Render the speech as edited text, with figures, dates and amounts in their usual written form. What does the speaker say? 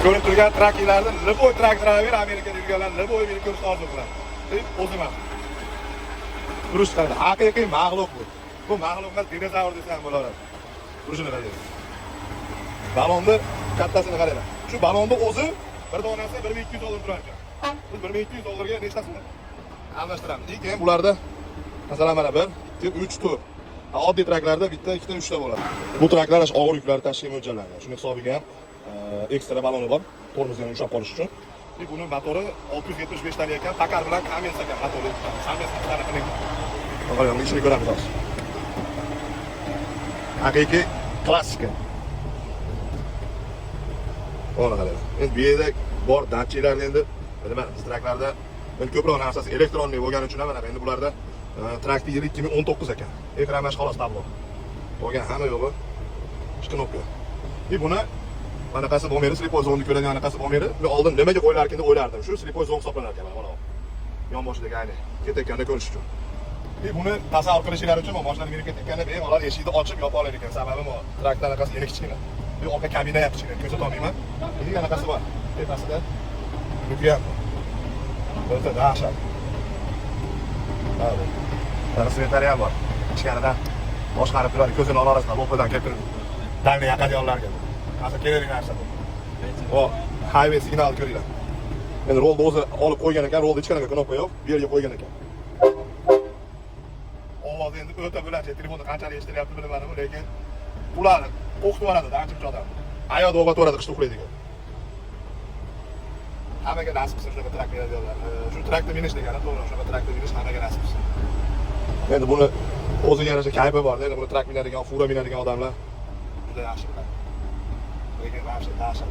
Ko'rib turgan traktorlarni Lipoy traktorlar Amerikada yurganlar Lipoy meni ko'rishni orzu qiladi. O'zim ham. Urush qiladi. Haqiqiy mag'lub bu. Bu mag'lub emas, dinozavr desam bo'laveradi. Urushini qaraydi. Balonni kattasini qaraylar. Shu balonni o'zi bir donasi $1200 turar ekan. Biz $1200 ga nechtasini almashtiramiz. Lekin bularda masalan mana 1, 2, 3, 4. Oddiy traklarda bitta, ikkita, uchta bo'ladi. Bu traklar og'ir yuklarni tashishga mo'ljallangan. Shuning hisobiga ham ekstra baloni bor, tormozga ushlab qolish uchun. Buni motori 675 tali ekan, takar bilan Cummins ekan motori. Cummins tarafining. Qarang, ishini ko'ramiz hozir. Haqiqiy klassika. Ona qarang. Endi bu yerda bor datchiklarni endi nima, traklarda ko'proq narsasi elektronli bo'lgani uchun mana endi bularda Traktor yili 2019 ekan. Ekran mash xolos tablo. Bo'lgan hamma yo'g'i knopka. Buni anaqasi bo'lmaydi, slipoy zonni ko'radigan anaqasi bo'lmaydi. Men oldin nimaga qo'ylar ekan deb o'ylardim. Shu slipoy zon hisoblanar ekan mana. Yon boshidagi ayni ketayotganda ko'rish uchun. Buni tasavvur qilishingiz uchun mashina minib ketayotganda bemalol eshikni ochib yopa olar ekan. Sababi bu traktor anaqasi yana kichkina. Bu orqa kabina ham kichkina, ko'rsata olmayman. Endi anaqasi bor. Tepasida lukya. O'ta dahshat. Mana svetlari ham bor. Ichkaridan boshqarib turadi, ko'zini orasidan lopadan kelib turib. Dalni yaqadiyonlarga. Hozir kerakli narsa bu. O highway signal ko'ringlar. Endi rolni o'zi olib qo'ygan ekan, rolni ichkariga knopka yo'q, bu yerga qo'ygan ekan. Ovoz endi o'ta bo'lachi, telefonni qanchalik eshitilyapti bilmadim, lekin ular o'qitib oladi, ancha odam. Ayol o'qitib oladi qishda uxlaydigan. Hammaga nasib qilsa shunaqa traktor beradilar. Shu traktor minish degani to'g'ri, shunaqa traktor minish hammaga nasib qilsa. Endi buni o'ziga yarasha kayfi bor, endi buni traktor minadigan, fura minadigan odamlar juda yaxshi biladi. Lekin vaqti dahshat.